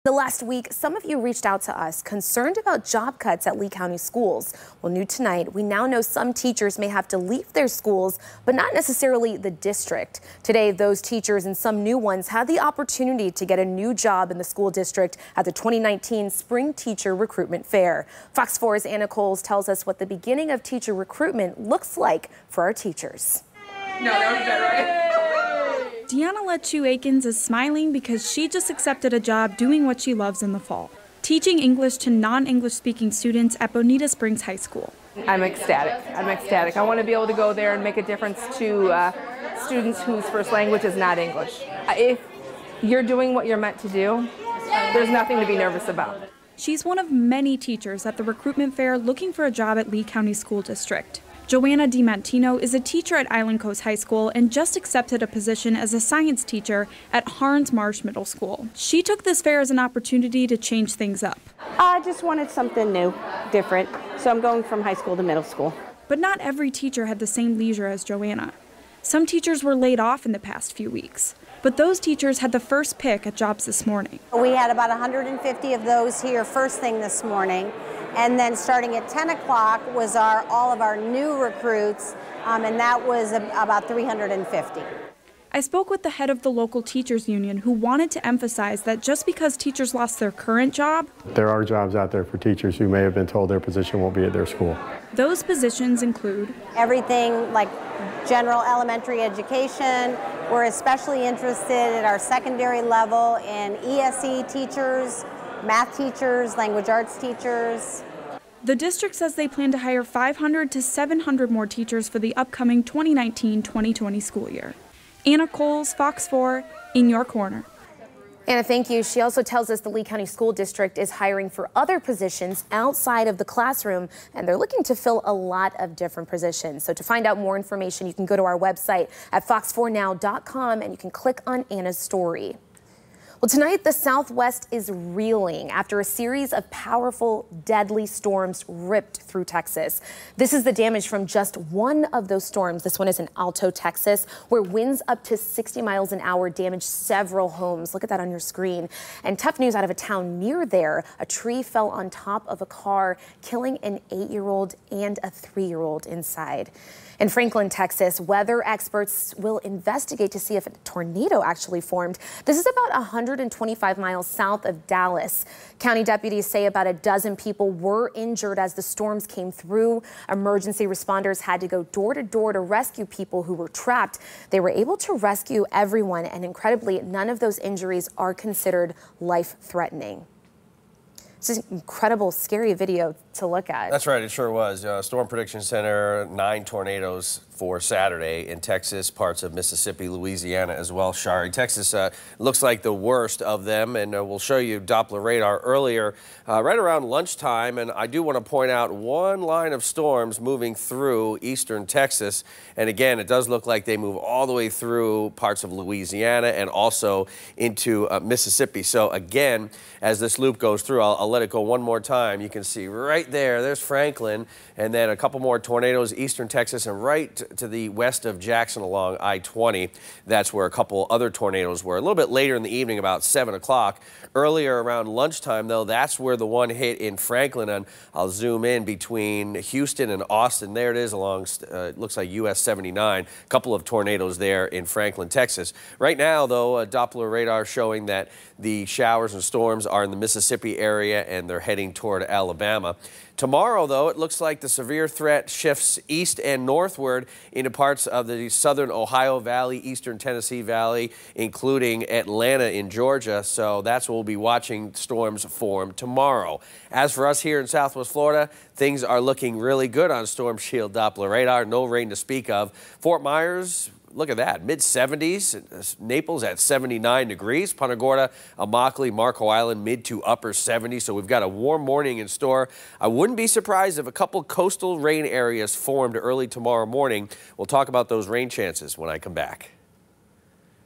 The last week, some of you reached out to us concerned about job cuts at Lee County schools. Well, new tonight, we now know some teachers may have to leave their schools, but not necessarily the district. Today, those teachers and some new ones had the opportunity to get a new job in the school district at the 2019 Spring Teacher Recruitment Fair. Fox 4's Anna Coles tells us what the beginning of teacher recruitment looks like for our teachers. No, that was better, right? Deanna Lechu Akins is smiling because she just accepted a job doing what she loves in the fall, teaching English to non-English speaking students at Bonita Springs High School. I'm ecstatic. I want to be able to go there and make a difference to students whose first language is not English. If you're doing what you're meant to do, there's nothing to be nervous about. She's one of many teachers at the recruitment fair looking for a job at Lee County School District. Joanna DiMantino is a teacher at Island Coast High School and just accepted a position as a science teacher at Harns Marsh Middle School. She took this fair as an opportunity to change things up. I just wanted something new, different, so I'm going from high school to middle school. But not every teacher had the same leisure as Joanna. Some teachers were laid off in the past few weeks, but those teachers had the first pick at jobs this morning. We had about 150 of those here first thing this morning. And then starting at 10 o'clock was all of our new recruits, and that was about 350. I spoke with the head of the local teachers union who wanted to emphasize that just because teachers lost their current job, there are jobs out there for teachers who may have been told their position won't be at their school. Those positions include everything like general elementary education. We're especially interested at our secondary level in ESE teachers, math teachers, language arts teachers. The district says they plan to hire 500 to 700 more teachers for the upcoming 2019-2020 school year. Anna Coles, Fox 4, in your corner. Anna, thank you. She also tells us the Lee County School District is hiring for other positions outside of the classroom, and they're looking to fill a lot of different positions. So to find out more information, you can go to our website at fox4now.com and you can click on Anna's story. Well, tonight the Southwest is reeling after a series of powerful, deadly storms ripped through Texas. This is the damage from just one of those storms. This one is in Alto, Texas, where winds up to 60 miles an hour damaged several homes. Look at that on your screen. And tough news out of a town near there. A tree fell on top of a car, killing an 8-year-old and a 3-year-old inside. In Franklin, Texas, weather experts will investigate to see if a tornado actually formed. This is about 125 miles south of Dallas. County deputies say about a dozen people were injured as the storms came through. Emergency responders had to go door to door to rescue people who were trapped. They were able to rescue everyone, and incredibly, none of those injuries are considered life-threatening. It's an incredible, scary video to look at. That's right, it sure was. Storm Prediction Center, 9 tornadoes for Saturday in Texas, parts of Mississippi, Louisiana as well. Shari, Texas looks like the worst of them, and we'll show you Doppler radar earlier, right around lunchtime. And I do want to point out one line of storms moving through eastern Texas. And again, it does look like they move all the way through parts of Louisiana and also into Mississippi. So again, as this loop goes through, I'll let it go one more time. You can see right there's Franklin, and then a couple more tornadoes, eastern Texas, and right to the west of Jackson along I-20. That's where a couple other tornadoes were. A little bit later in the evening, about 7 o'clock. Earlier around lunchtime, though, that's where the one hit in Franklin, and I'll zoom in between Houston and Austin. There it is along, looks like US 79. A couple of tornadoes there in Franklin, Texas. Right now, though, Doppler radar showing that the showers and storms are in the Mississippi area, and they're heading toward Alabama. Tomorrow, though, it looks like the severe threat shifts east and northward into parts of the southern Ohio Valley, eastern Tennessee Valley, including Atlanta in Georgia. So that's what we'll be watching storms form tomorrow. As for us here in Southwest Florida, things are looking really good on Storm Shield Doppler radar. No rain to speak of. Fort Myers, look at that, mid-70s. Naples at 79 degrees. Punta Gorda, Immokalee, Marco Island, mid to upper 70s. So we've got a warm morning in store. I wouldn't be surprised if a couple coastal rain areas formed early tomorrow morning. We'll talk about those rain chances when I come back.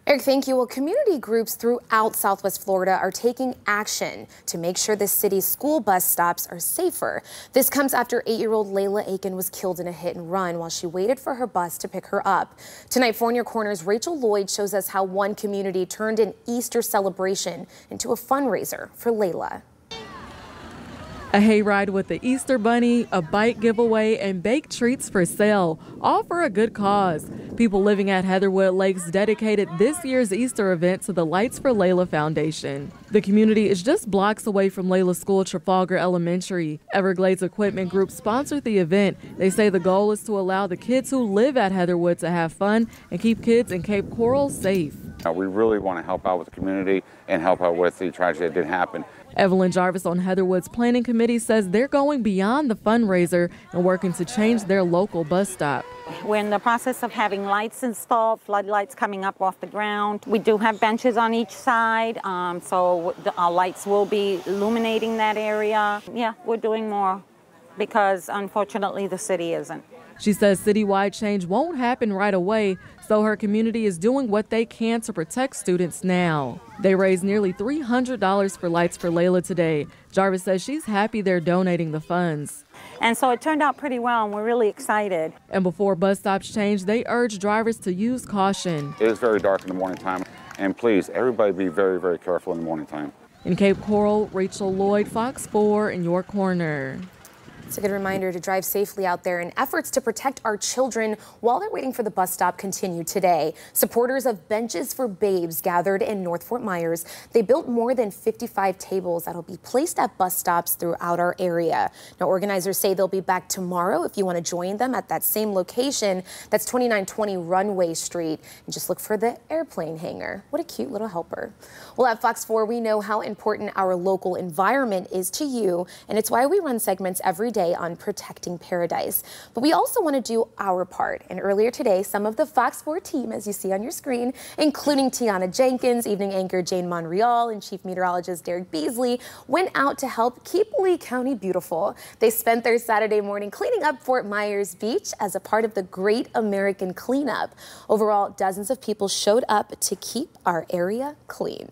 Eric, thank you. Well, community groups throughout Southwest Florida are taking action to make sure the city's school bus stops are safer. This comes after 8-year-old Layla Aiken was killed in a hit and run while she waited for her bus to pick her up. Tonight, 4 in Your Corner's Rachel Lloyd shows us how one community turned an Easter celebration into a fundraiser for Layla. A hayride with the Easter Bunny, a bike giveaway, and baked treats for sale, all for a good cause. People living at Heatherwood Lakes dedicated this year's Easter event to the Lights for Layla Foundation. The community is just blocks away from Layla's school, Trafalgar Elementary. Everglades Equipment Group sponsored the event. They say the goal is to allow the kids who live at Heatherwood to have fun and keep kids in Cape Coral safe. We really want to help out with the community and help out with the tragedy that did happen. Evelyn Jarvis on Heatherwood's planning committee says they're going beyond the fundraiser and working to change their local bus stop. We're in the process of having lights installed, floodlights coming up off the ground. We do have benches on each side, so our lights will be illuminating that area. Yeah, we're doing more because unfortunately the city isn't. She says citywide change won't happen right away, so her community is doing what they can to protect students now. They raised nearly $300 for Lights for Layla today. Jarvis says she's happy they're donating the funds. And so it turned out pretty well, and we're really excited. And before bus stops change, they urge drivers to use caution. It is very dark in the morning time, and please, everybody be very, very careful in the morning time. In Cape Coral, Rachel Lloyd, Fox 4 in Your Corner. It's a good reminder to drive safely out there, and efforts to protect our children while they're waiting for the bus stop continue today. Supporters of Benches for Babes gathered in North Fort Myers. They built more than 55 tables that'll be placed at bus stops throughout our area. Now, organizers say they'll be back tomorrow if you want to join them at that same location. That's 2920 Runway Street. And just look for the airplane hangar. What a cute little helper. Well, at Fox 4, we know how important our local environment is to you, and it's why we run segments every day on protecting paradise. But we also want to do our part. And earlier today, some of the Fox 4 team, as you see on your screen, including Tiana Jenkins, evening anchor Jane Monreal, and chief meteorologist Derek Beasley, went out to help keep Lee County beautiful. They spent their Saturday morning cleaning up Fort Myers Beach as a part of the Great American Cleanup. Overall, dozens of people showed up to keep our area clean.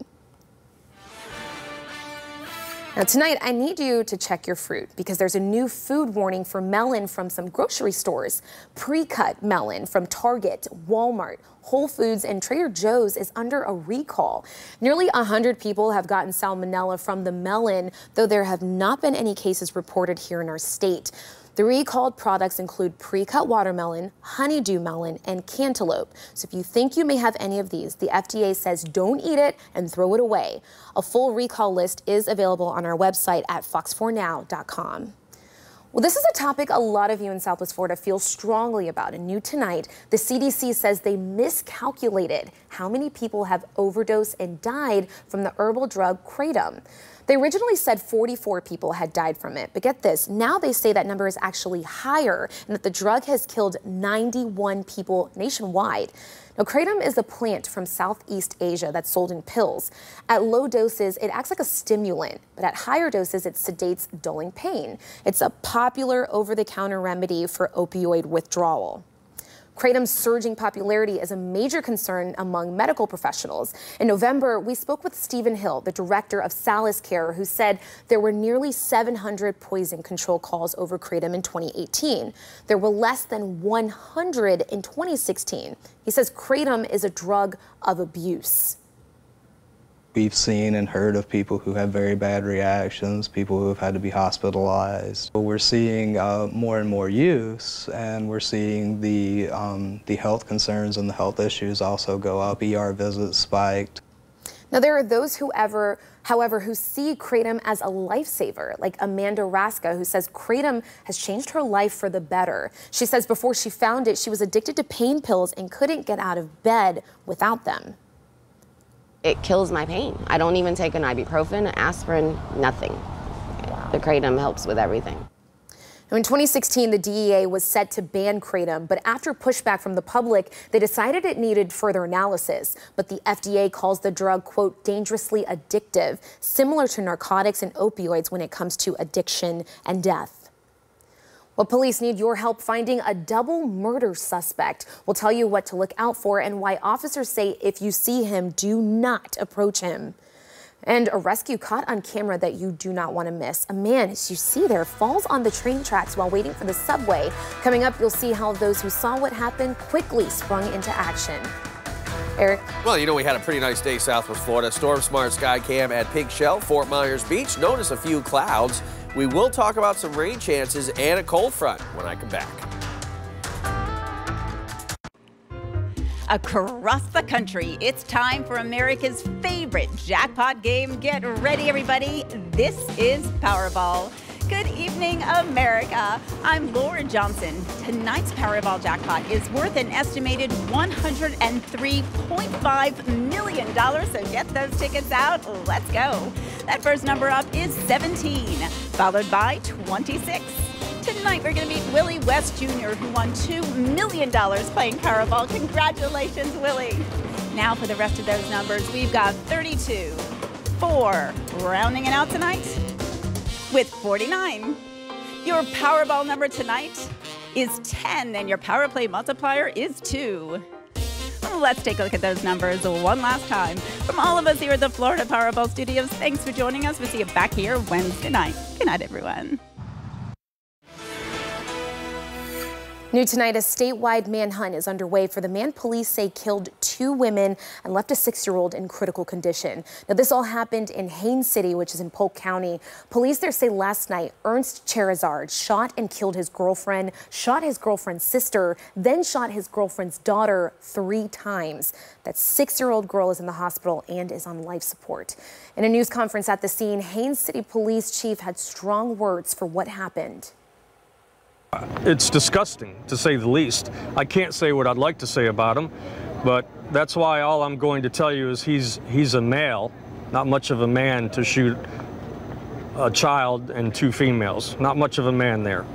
Now tonight, I need you to check your fruit because there's a new food warning for melon from some grocery stores. Pre-cut melon from Target, Walmart, Whole Foods, and Trader Joe's is under a recall. Nearly 100 people have gotten salmonella from the melon, though there have not been any cases reported here in our state. The recalled products include pre-cut watermelon, honeydew melon, and cantaloupe. So if you think you may have any of these, the FDA says don't eat it and throw it away. A full recall list is available on our website at fox4now.com. Well, this is a topic a lot of you in Southwest Florida feel strongly about, and new tonight, the CDC says they miscalculated how many people have overdosed and died from the herbal drug kratom. They originally said 44 people had died from it, but get this, now they say that number is actually higher and that the drug has killed 91 people nationwide. Now, kratom is a plant from Southeast Asia that's sold in pills. At low doses, it acts like a stimulant, but at higher doses, it sedates dulling pain. It's a popular over-the-counter remedy for opioid withdrawal. Kratom's surging popularity is a major concern among medical professionals. In November, we spoke with Stephen Hill, the director of Salis Care, who said there were nearly 700 poison control calls over kratom in 2018. There were less than 100 in 2016. He says kratom is a drug of abuse. We've seen and heard of people who have very bad reactions, people who have had to be hospitalized. We're seeing more and more use, and we're seeing the health concerns and the health issues also go up. ER visits spiked. Now, there are those however, who see kratom as a lifesaver, like Amanda Raska, who says kratom has changed her life for the better. She says before she found it, she was addicted to pain pills and couldn't get out of bed without them. It kills my pain. I don't even take an ibuprofen, aspirin, nothing. The kratom helps with everything. Now, in 2016, the DEA was set to ban kratom, but after pushback from the public, they decided it needed further analysis. But the FDA calls the drug, quote, dangerously addictive, similar to narcotics and opioids when it comes to addiction and death. Well, police need your help finding a double murder suspect. We'll tell you what to look out for and why officers say if you see him, do not approach him. And a rescue caught on camera that you do not want to miss. A man, as you see there, falls on the train tracks while waiting for the subway. Coming up, you'll see how those who saw what happened quickly sprung into action. Eric? Well, you know, we had a pretty nice day southwest Florida. Storm Smart Sky Cam at Pink Shell, Fort Myers Beach. Notice a few clouds. We will talk about some rain chances and a cold front when I come back. Across the country, it's time for America's favorite jackpot game. Get ready, everybody. This is Powerball. Good evening, America. I'm Laura Johnson. Tonight's Powerball jackpot is worth an estimated $103.5 million. So get those tickets out. Let's go. That first number up is 17, followed by 26. Tonight, we're going to meet Willie West Jr., who won $2 million playing Powerball. Congratulations, Willie. Now for the rest of those numbers, we've got 32, 4, rounding it out tonight with 49. Your Powerball number tonight is 10, and your Power Play multiplier is 2. Let's take a look at those numbers one last time. From all of us here at the Florida Powerball Studios, thanks for joining us. We'll see you back here Wednesday night. Good night, everyone. New tonight, a statewide manhunt is underway for the man police say killed 2 women and left a 6-year-old in critical condition. Now, this all happened in Haines City, which is in Polk County. Police there say last night, Ernst Cherizard shot and killed his girlfriend, shot his girlfriend's sister, then shot his girlfriend's daughter 3 times. That 6-year-old girl is in the hospital and is on life support. In a news conference at the scene, Haines City Police Chief had strong words for what happened. It's disgusting, to say the least. I can't say what I'd like to say about him, but that's why all I'm going to tell you is he's a male, not much of a man to shoot a child and 2 females. Not much of a man there.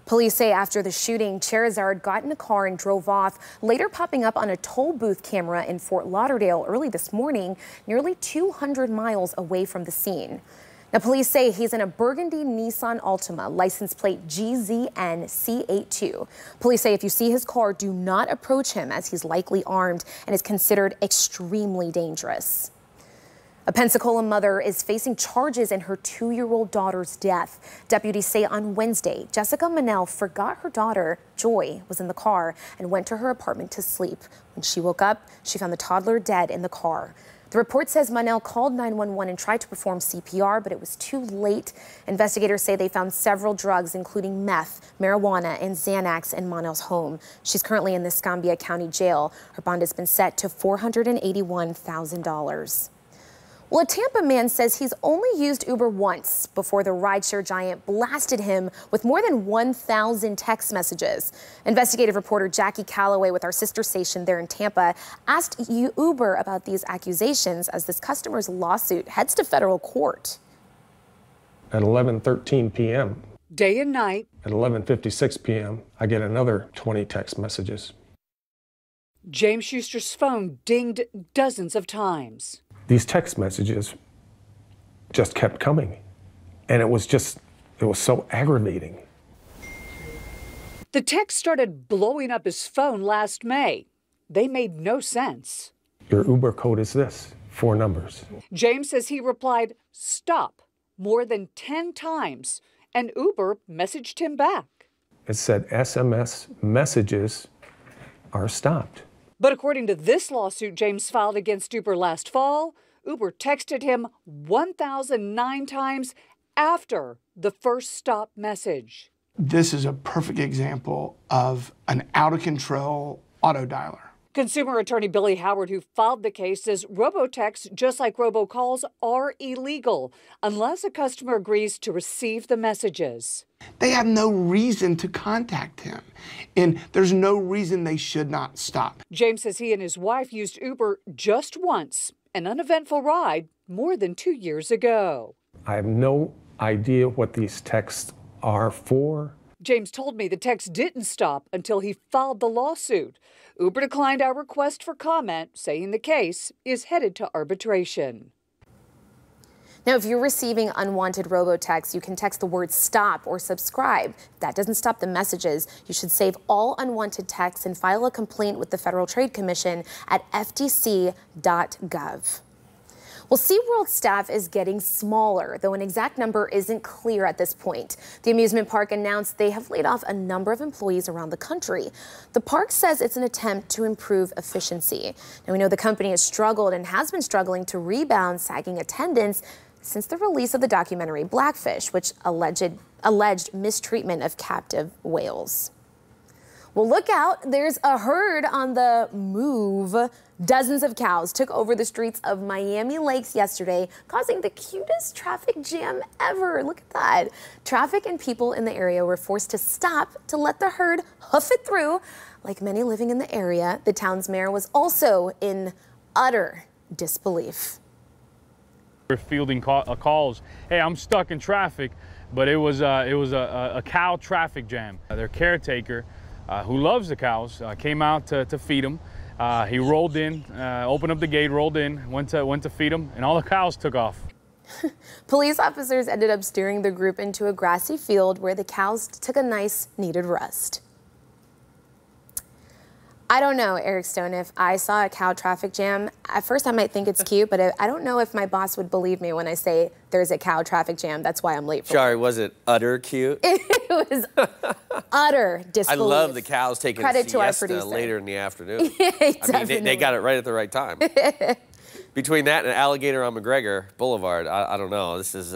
Police say after the shooting, Cherizard got in a car and drove off, later popping up on a toll booth camera in Fort Lauderdale early this morning, nearly 200 miles away from the scene. Now, police say he's in a burgundy Nissan Altima, license plate GZN-C82. Police say if you see his car, do not approach him as he's likely armed and is considered extremely dangerous. A Pensacola mother is facing charges in her 2-year-old daughter's death. Deputies say on Wednesday, Jessica Manell forgot her daughter, Joy, was in the car and went to her apartment to sleep. When she woke up, she found the toddler dead in the car. The report says Manell called 911 and tried to perform CPR, but it was too late. Investigators say they found several drugs, including meth, marijuana, and Xanax in Manell's home. She's currently in the Escambia County Jail. Her bond has been set to $481,000. Well, a Tampa man says he's only used Uber once before the rideshare giant blasted him with more than 1,000 text messages. Investigative reporter Jackie Calloway with our sister station there in Tampa asked Uber about these accusations as this customer's lawsuit heads to federal court. At 11:13 p.m. Day and night. At 11:56 p.m., I get another 20 text messages. James Schuster's phone dinged dozens of times. These text messages just kept coming, and it was so aggravating. The text started blowing up his phone last May. They made no sense. Your Uber code is this, 4 numbers. James says he replied, "Stop," more than 10 times, and Uber messaged him back. It said SMS messages are stopped. But according to this lawsuit James filed against Uber last fall, Uber texted him 1,009 times after the first stop message. This is a perfect example of an out-of-control auto dialer. Consumer attorney Billy Howard, who filed the case, says robotexts, just like robocalls, are illegal unless a customer agrees to receive the messages. They have no reason to contact him, and there's no reason they should not stop. James says he and his wife used Uber just once, an uneventful ride more than 2 years ago. I have no idea what these texts are for. James told me the text didn't stop until he filed the lawsuit. Uber declined our request for comment, saying the case is headed to arbitration. Now, if you're receiving unwanted robo-texts, you can text the word stop or subscribe. If that doesn't stop the messages, you should save all unwanted texts and file a complaint with the Federal Trade Commission at FTC.gov. Well, SeaWorld staff is getting smaller, though an exact number isn't clear at this point. The amusement park announced they have laid off a number of employees around the country. The park says it's an attempt to improve efficiency. Now, we know the company has struggled and has been struggling to rebound sagging attendance since the release of the documentary Blackfish, which alleged mistreatment of captive whales. Well, look out, there's a herd on the move. Dozens of cows took over the streets of Miami Lakes yesterday, causing the cutest traffic jam ever. Look at that. Traffic and people in the area were forced to stop to let the herd hoof it through. Like many living in the area, the town's mayor was also in utter disbelief. We're fielding calls, hey, I'm stuck in traffic, but it was a cow traffic jam. Their caretaker, who loves the cows, came out to feed them. He rolled in, opened up the gate, rolled in, went to feed them, and all the cows took off. Police officers ended up steering the group into a grassy field where the cows took a nice, needed rest. I don't know, Eric Stone, if I saw a cow traffic jam, at first I might think it's cute, but I don't know if my boss would believe me when I say there's a cow traffic jam. That's why I'm late for Sorry, was it utter cute? It was utter disbelief. I love the cows taking Credit a to our siesta producer. later in the afternoon. I mean, they got it right at the right time. Between that and Alligator on McGregor Boulevard, I don't know. This is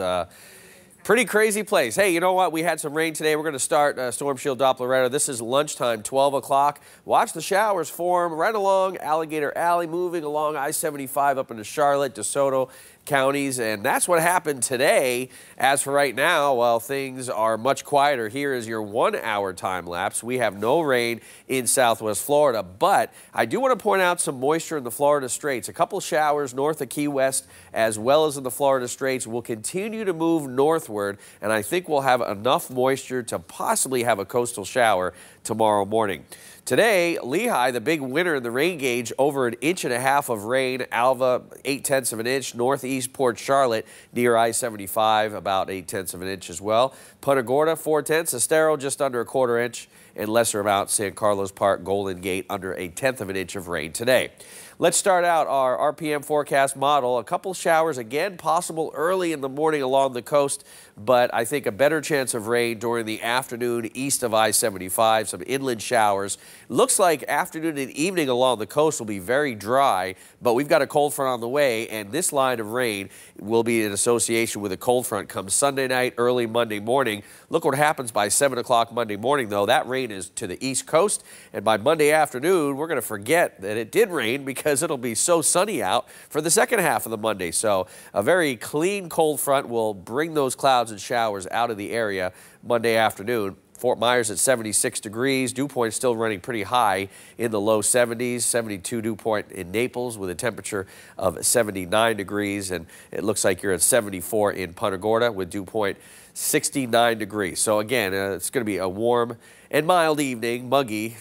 pretty crazy place. Hey, you know what? We had some rain today. We're going to start Storm Shield Doppler radar. This is lunchtime, 12 o'clock. Watch the showers form right along Alligator Alley, moving along I-75 up into Charlotte, DeSoto counties, and that's what happened today. As for right now, while things are much quieter, here is your 1 hour time lapse. We have no rain in Southwest Florida, but I do want to point out some moisture in the Florida Straits. A couple showers north of Key West as well as in the Florida Straits will continue to move northward, and I think we'll have enough moisture to possibly have a coastal shower tomorrow morning. Today, Lehigh, the big winner in the rain gauge, over 1.5 inches of rain. Alva, 0.8 of an inch. Northeast Port Charlotte, near I-75, about 0.8 of an inch as well. Punta Gorda, 0.4. Estero, just under 1/4 inch. And lesser amount, San Carlos Park, Golden Gate, under 0.1 of an inch of rain today. Let's start out our RPM forecast model. A couple showers again possible early in the morning along the coast, but I think a better chance of rain during the afternoon east of I-75, some inland showers. Looks like afternoon and evening along the coast will be very dry, but we've got a cold front on the way, and this line of rain will be in association with a cold front come Sunday night, early Monday morning. Look what happens by 7 o'clock Monday morning, though. That rain is to the east coast, and by Monday afternoon, we're going to forget that it did rain because it'll be so sunny out for the second half of the Monday. So a very clean cold front will bring those clouds and showers out of the area Monday afternoon. Fort Myers at 76 degrees. Dew point still running pretty high in the low 70s. 72 dew point in Naples with a temperature of 79 degrees. And it looks like you're at 74 in Punta Gorda with dew point 69 degrees. So again, it's going to be a warm and mild evening, muggy.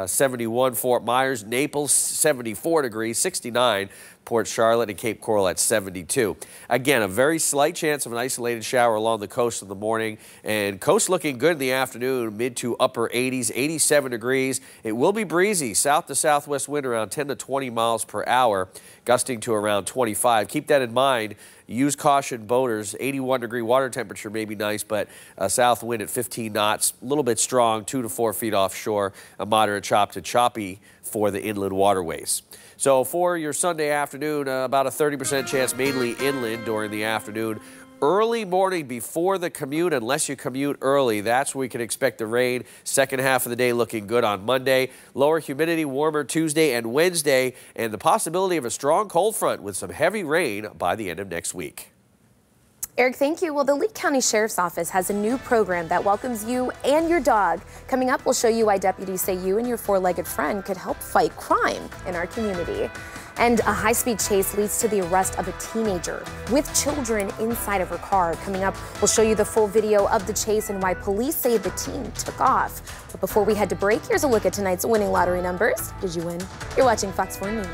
71 Fort Myers, Naples 74 degrees, 69 Port Charlotte, and Cape Coral at 72. Again, a very slight chance of an isolated shower along the coast in the morning, and coast looking good in the afternoon, mid to upper 80s, 87 degrees. It will be breezy, south to southwest wind around 10 to 20 miles per hour, gusting to around 25. Keep that in mind. Use caution, boaters. 81-degree water temperature may be nice, but a south wind at 15 knots, a little bit strong, 2 to 4 feet offshore, a moderate chop to choppy for the inland waterways. So for your Sunday afternoon, about a 30% chance mainly inland during the afternoon. Early morning before the commute, unless you commute early, that's where we can expect the rain. Second half of the day looking good on Monday. Lower humidity, warmer Tuesday and Wednesday, and the possibility of a strong cold front with some heavy rain by the end of next week. Eric, thank you. Well, the Lee County Sheriff's Office has a new program that welcomes you and your dog. Coming up, we'll show you why deputies say you and your four-legged friend could help fight crime in our community. And a high-speed chase leads to the arrest of a teenager with children inside of her car. Coming up, we'll show you the full video of the chase and why police say the teen took off. But before we head to break, here's a look at tonight's winning lottery numbers. Did you win? You're watching Fox 4 News.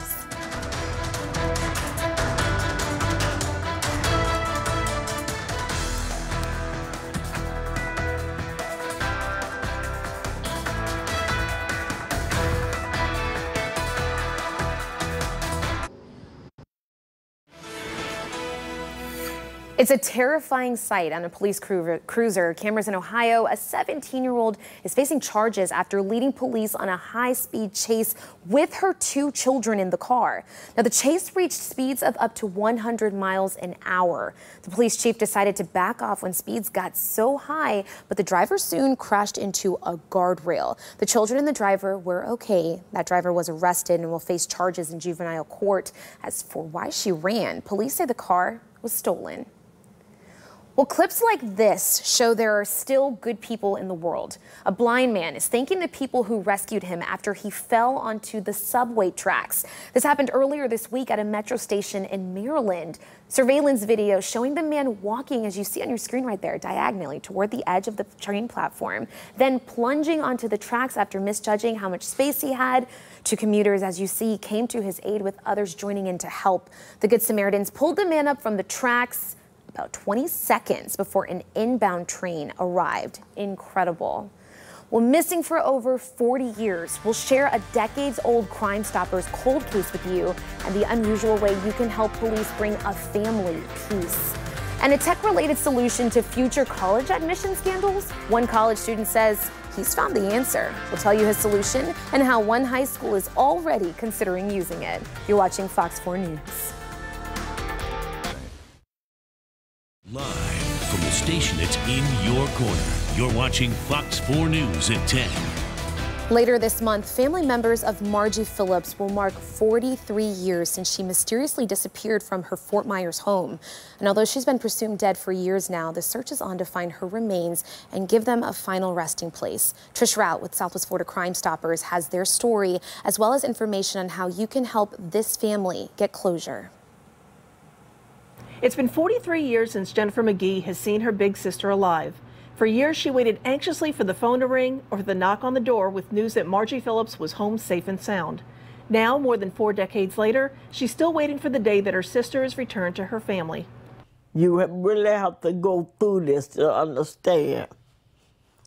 It's a terrifying sight on a police cruiser. Cameras in Ohio. A 17-year-old is facing charges after leading police on a high-speed chase with her 2 children in the car. Now, the chase reached speeds of up to 100 miles an hour. The police chief decided to back off when speeds got so high, but the driver soon crashed into a guardrail. The children and the driver were okay. That driver was arrested and will face charges in juvenile court. As for why she ran, police say the car was stolen. Well, clips like this show there are still good people in the world. A blind man is thanking the people who rescued him after he fell onto the subway tracks. This happened earlier this week at a metro station in Maryland. Surveillance video showing the man walking, as you see on your screen right there, diagonally toward the edge of the train platform, then plunging onto the tracks after misjudging how much space he had. 2 commuters, as you see, came to his aid with others joining in to help. The Good Samaritans pulled the man up from the tracks about 20 seconds before an inbound train arrived. Incredible. Well, missing for over 40 years, we'll share a decades-old Crime Stoppers cold case with you and the unusual way you can help police bring a family peace. And a tech-related solution to future college admission scandals. One college student says he's found the answer. We'll tell you his solution and how one high school is already considering using it. You're watching Fox 4 News. Live from the station that's in your corner, you're watching Fox 4 News at 10. Later this month, family members of Margie Phillips will mark 43 years since she mysteriously disappeared from her Fort Myers home. And although she's been presumed dead for years now, the search is on to find her remains and give them a final resting place. Trish Rout with Southwest Florida Crime Stoppers has their story, as well as information on how you can help this family get closure. It's been 43 years since Jennifer McGee has seen her big sister alive. For years, she waited anxiously for the phone to ring or for the knock on the door with news that Margie Phillips was home safe and sound. Now, more than 4 decades later, she's still waiting for the day that her sister is returned to her family. You really have to go through this to understand.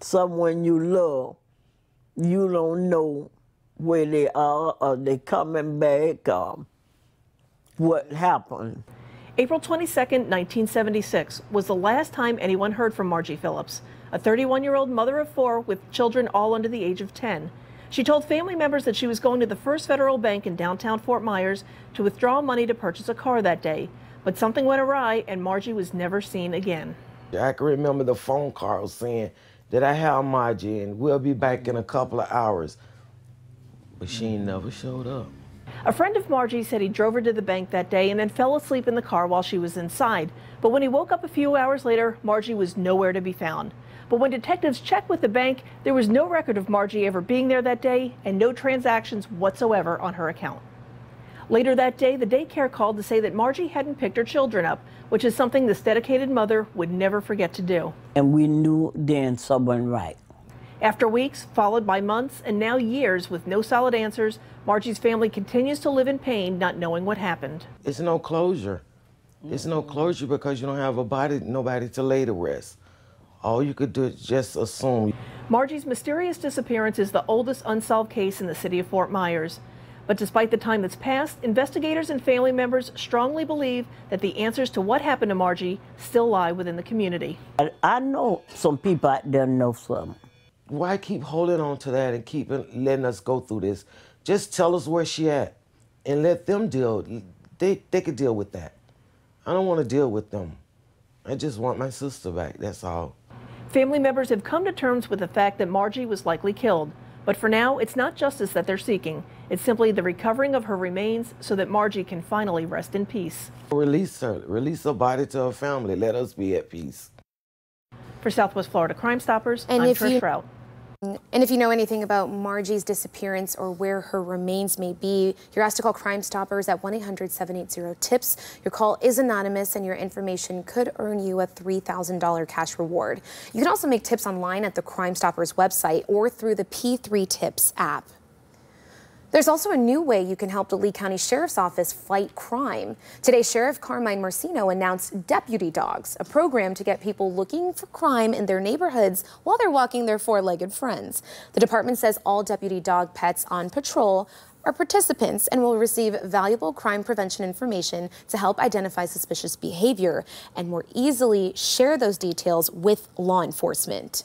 Someone you love, you don't know where they are or they're coming back, what happened. April 22, 1976 was the last time anyone heard from Margie Phillips, a 31-year-old mother of 4 with children all under the age of 10. She told family members that she was going to the First Federal Bank in downtown Fort Myers to withdraw money to purchase a car that day. But something went awry and Margie was never seen again. I can remember the phone call saying that I have Margie and we'll be back in a couple of hours. But she never showed up. A friend of Margie said he drove her to the bank that day and then fell asleep in the car while she was inside. But when he woke up a few hours later, Margie was nowhere to be found. But when detectives checked with the bank, there was no record of Margie ever being there that day and no transactions whatsoever on her account. Later that day, the daycare called to say that Margie hadn't picked her children up, which is something this dedicated mother would never forget to do. And we knew then something right. After weeks, followed by months, and now years with no solid answers, Margie's family continues to live in pain, not knowing what happened. It's no closure. It's no closure because you don't have nobody to lay to rest. All you could do is just assume. Margie's mysterious disappearance is the oldest unsolved case in the city of Fort Myers. But despite the time that's passed, investigators and family members strongly believe that the answers to what happened to Margie still lie within the community. I know some people out there know something. Why keep holding on to that and keep letting us go through this? Just tell us where she at and let them deal. They could deal with that. I don't want to deal with them. I just want my sister back, that's all. Family members have come to terms with the fact that Margie was likely killed. But for now, it's not justice that they're seeking. It's simply the recovering of her remains so that Margie can finally rest in peace. Release her. Release her body to her family. Let us be at peace. For Southwest Florida Crime Stoppers, I'm Trish Rout. And if you know anything about Margie's disappearance or where her remains may be, you're asked to call Crime Stoppers at 1-800-780-TIPS. Your call is anonymous and your information could earn you a $3,000 cash reward. You can also make tips online at the Crime Stoppers website or through the P3 Tips app. There's also a new way you can help the Lee County Sheriff's Office fight crime. Today, Sheriff Carmine Marcino announced Deputy Dogs, a program to get people looking for crime in their neighborhoods while they're walking their 4-legged friends. The department says all deputy dog pets on patrol are participants and will receive valuable crime prevention information to help identify suspicious behavior and more easily share those details with law enforcement.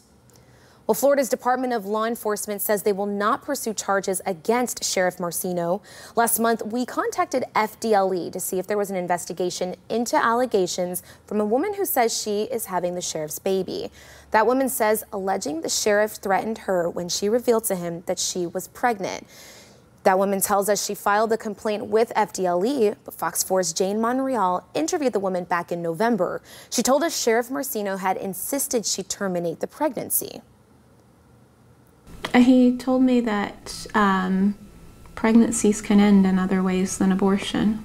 Well, Florida's Department of Law Enforcement says they will not pursue charges against Sheriff Marcino. Last month, we contacted FDLE to see if there was an investigation into allegations from a woman who says she is having the sheriff's baby. That woman says alleging the sheriff threatened her when she revealed to him that she was pregnant. That woman tells us she filed a complaint with FDLE, but Fox 4's Jane Monreal interviewed the woman back in November. She told us Sheriff Marcino had insisted she terminate the pregnancy. He told me that pregnancies can end in other ways than abortion.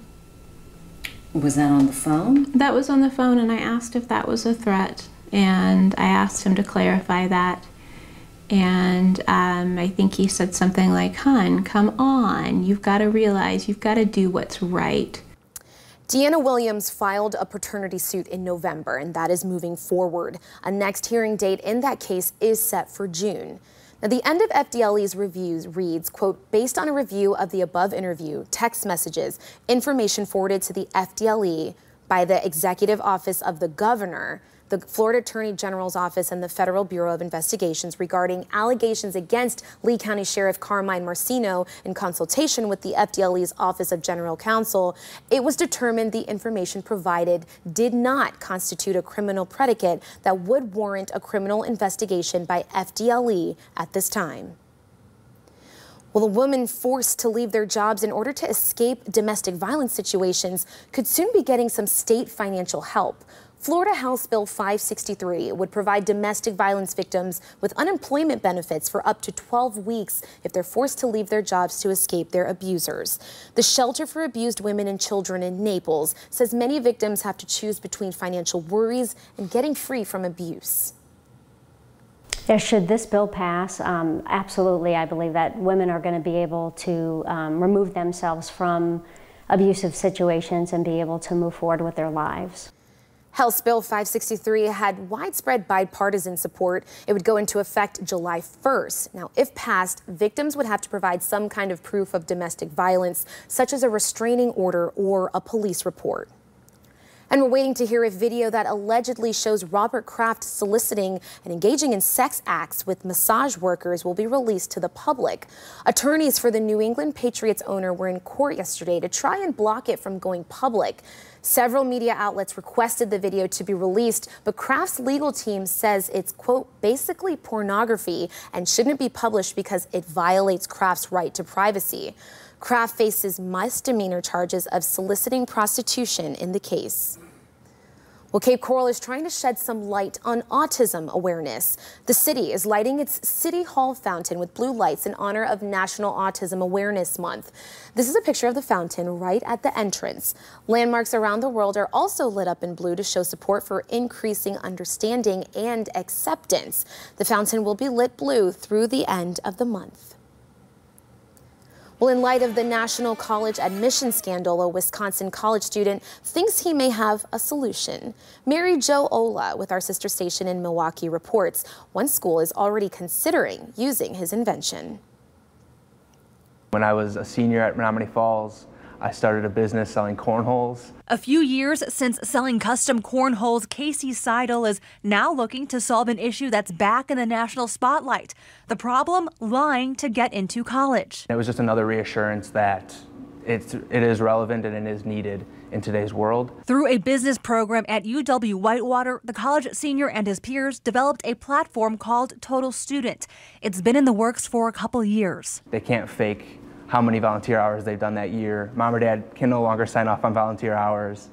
Was that on the phone? That was on the phone, and I asked if that was a threat, and I asked him to clarify that. And I think he said something like, "Hun, come on, you've got to realize you've got to do what's right." Deanna Williams filed a paternity suit in November, and that is moving forward. A next hearing date in that case is set for June. Now, the end of FDLE's reviews reads, quote, based on a review of the above interview, text messages, information forwarded to the FDLE by the Executive Office of the Governor, the Florida Attorney General's Office, and the Federal Bureau of Investigations regarding allegations against Lee County Sheriff Carmine Marcino in consultation with the FDLE's Office of General Counsel, it was determined the information provided did not constitute a criminal predicate that would warrant a criminal investigation by FDLE at this time. Well, a woman forced to leave their jobs in order to escape domestic violence situations could soon be getting some state financial help. Florida House Bill 563 would provide domestic violence victims with unemployment benefits for up to 12 weeks if they're forced to leave their jobs to escape their abusers. The Shelter for Abused Women and Children in Naples says many victims have to choose between financial worries and getting free from abuse. Yeah, should this bill pass, absolutely, I believe that women are going to be able to remove themselves from abusive situations and be able to move forward with their lives. House Bill 563 had widespread bipartisan support. It would go into effect July 1st. Now, if passed, victims would have to provide some kind of proof of domestic violence, such as a restraining order or a police report. And we're waiting to hear if video that allegedly shows Robert Kraft soliciting and engaging in sex acts with massage workers will be released to the public. Attorneys for the New England Patriots owner were in court yesterday to try and block it from going public. Several media outlets requested the video to be released, but Kraft's legal team says it's, quote, basically pornography and shouldn't be published because it violates Kraft's right to privacy. Kraft faces misdemeanor charges of soliciting prostitution in the case. Well, Cape Coral is trying to shed some light on autism awareness. The city is lighting its City Hall fountain with blue lights in honor of National Autism Awareness Month. This is a picture of the fountain right at the entrance. Landmarks around the world are also lit up in blue to show support for increasing understanding and acceptance. The fountain will be lit blue through the end of the month. Well, in light of the national college admission scandal, a Wisconsin college student thinks he may have a solution. Mary Jo Ola with our sister station in Milwaukee reports one school is already considering using his invention. When I was a senior at Menominee Falls, I started a business selling cornholes. A few years since selling custom cornholes, Casey Seidel is now looking to solve an issue that's back in the national spotlight. The problem, lying to get into college. It was just another reassurance that it is relevant and it is needed in today's world. Through a business program at UW-Whitewater, the college senior and his peers developed a platform called Total Student. It's been in the works for a couple years. They can't fake how many volunteer hours they've done that year. Mom or dad can no longer sign off on volunteer hours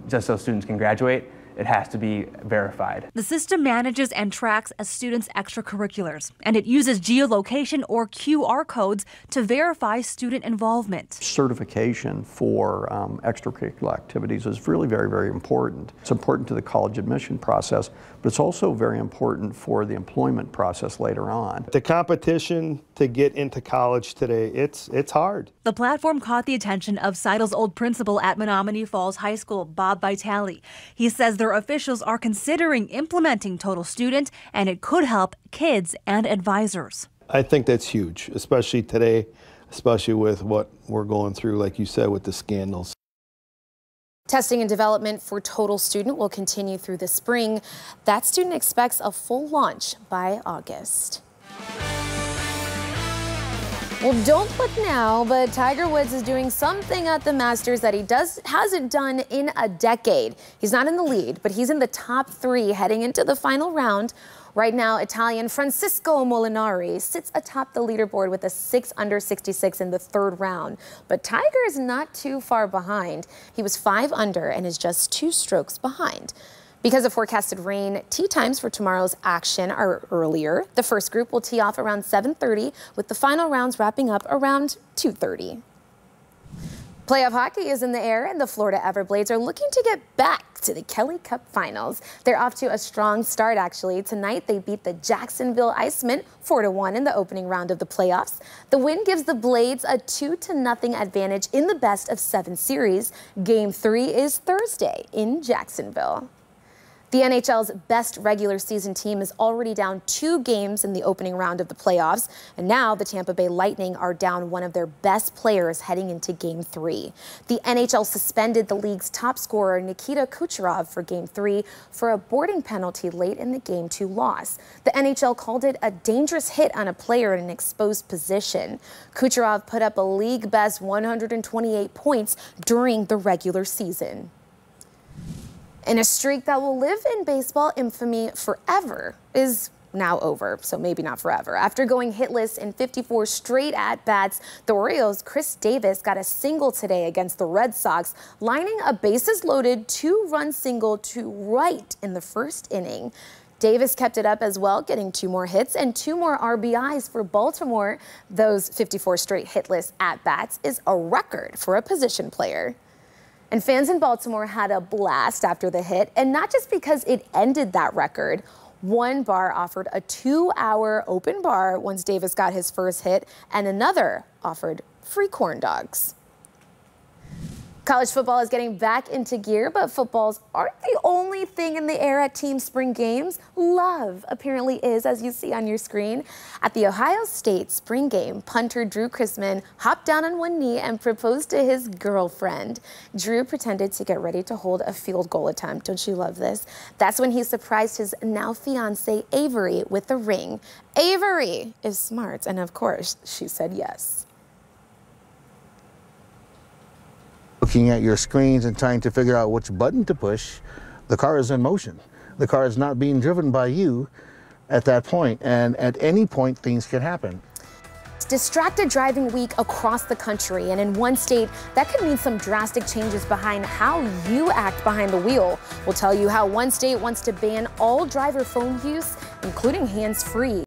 just so students can graduate. It has to be verified. The system manages and tracks a student's extracurriculars, and it uses geolocation or QR codes to verify student involvement. Certification for extracurricular activities is really very, very important. It's important to the college admission process, but it's also very important for the employment process later on. The competition to get into college today, it's hard. The platform caught the attention of Seidel's old principal at Menominee Falls High School, Bob Vitale. He says their officials are considering implementing Total Student, and it could help kids and advisors. I think that's huge, especially today. especially with what we're going through, like you said, with the scandals. Testing and development for Total Student will continue through the spring. That student expects a full launch by August. Well, don't look now, but Tiger Woods is doing something at the Masters that he hasn't done in a decade. He's not in the lead, but he's in the top 3 heading into the final round. Right now, Italian Francisco Molinari sits atop the leaderboard with a 6 under 66 in the 3rd round. But Tiger is not too far behind. He was 5 under and is just 2 strokes behind. Because of forecasted rain, tee times for tomorrow's action are earlier. The first group will tee off around 7:30, with the final rounds wrapping up around 2:30. Playoff hockey is in the air, and the Florida Everblades are looking to get back to the Kelly Cup Finals. They're off to a strong start, actually. Tonight, they beat the Jacksonville Icemen 4-1 in the opening round of the playoffs. The win gives the Blades a 2-0 advantage in the best-of-7 series. Game 3 is Thursday in Jacksonville. The NHL's best regular season team is already down 2 games in the opening round of the playoffs, and now the Tampa Bay Lightning are down one of their best players heading into Game 3. The NHL suspended the league's top scorer Nikita Kucherov for Game 3 for a boarding penalty late in the Game 2 loss. The NHL called it a dangerous hit on a player in an exposed position. Kucherov put up a league-best 128 points during the regular season. And a streak that will live in baseball infamy forever is now over, so maybe not forever. After going hitless in 54 straight at-bats, the Orioles' Chris Davis got a single today against the Red Sox, lining a bases-loaded 2-run single to right in the first inning. Davis kept it up as well, getting 2 more hits and 2 more RBIs for Baltimore. Those 54 straight hitless at-bats is a record for a position player. And fans in Baltimore had a blast after the hit, and not just because it ended that record. One bar offered a 2-hour open bar once Davis got his first hit, and another offered free corn dogs. College football is getting back into gear, but footballs aren't the only thing in the air at team spring games. Love apparently is, as you see on your screen. At the Ohio State spring game, punter Drew Chrisman hopped down on one knee and proposed to his girlfriend. Drew pretended to get ready to hold a field goal attempt. Don't you love this? That's when he surprised his now fiance Avery with a ring. Avery is smart, and of course, she said yes. Looking at your screens and trying to figure out which button to push, the car is in motion. The car is not being driven by you at that point, and at any point things can happen. Distracted driving week across the country, and in one state that could mean some drastic changes behind how you act behind the wheel. We'll tell you how one state wants to ban all driver phone use, including hands-free.